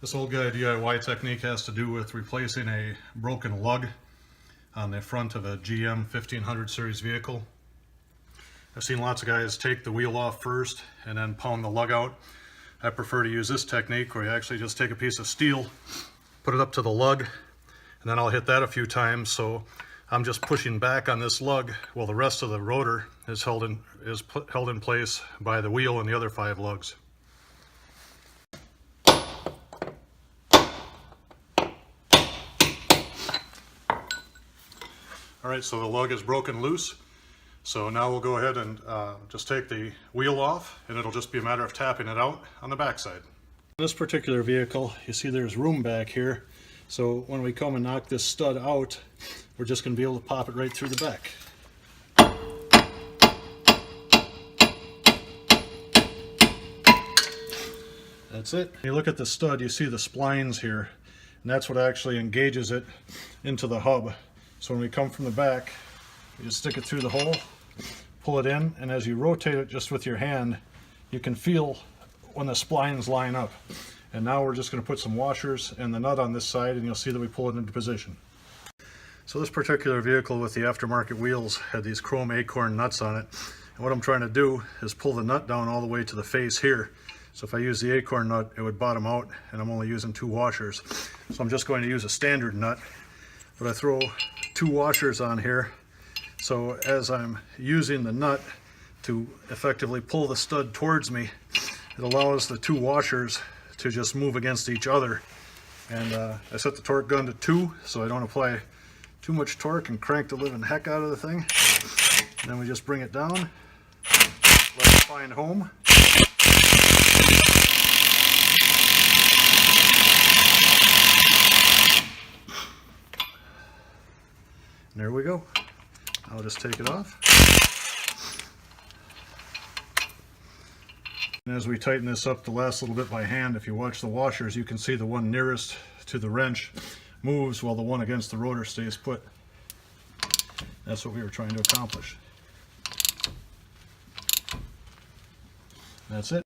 This old guy DIY technique has to do with replacing a broken lug on the front of a GM 1500 series vehicle. I've seen lots of guys take the wheel off first and then pound the lug out. I prefer to use this technique where you actually just take a piece of steel, put it up to the lug, and then I'll hit that a few times, so I'm just pushing back on this lug while the rest of the rotor is held in place by the wheel and the other 5 lugs. Alright, so the lug is broken loose. So now we'll go ahead and just take the wheel off, and it'll just be a matter of tapping it out on the backside. This particular vehicle, you see there's room back here. So when we come and knock this stud out, we're just going to be able to pop it right through the back. That's it. When you look at the stud, you see the splines here, and that's what actually engages it into the hub. So when we come from the back, you just stick it through the hole, pull it in, and as you rotate it just with your hand, you can feel when the splines line up. And now we're just going to put some washers and the nut on this side, and you'll see that we pull it into position. So this particular vehicle with the aftermarket wheels had these chrome acorn nuts on it. And what I'm trying to do is pull the nut down all the way to the face here. So if I use the acorn nut, it would bottom out, and I'm only using 2 washers. So I'm just going to use a standard nut, but I throw 2 washers on here. So as I'm using the nut to effectively pull the stud towards me, it allows the 2 washers to just move against each other. And I set the torque gun to 2 so I don't apply too much torque and crank the living heck out of the thing. And then we just bring it down, let it find home. And there we go. I'll just take it off. And as we tighten this up the last little bit by hand, if you watch the washers, you can see the one nearest to the wrench moves while the one against the rotor stays put. That's what we were trying to accomplish. That's it.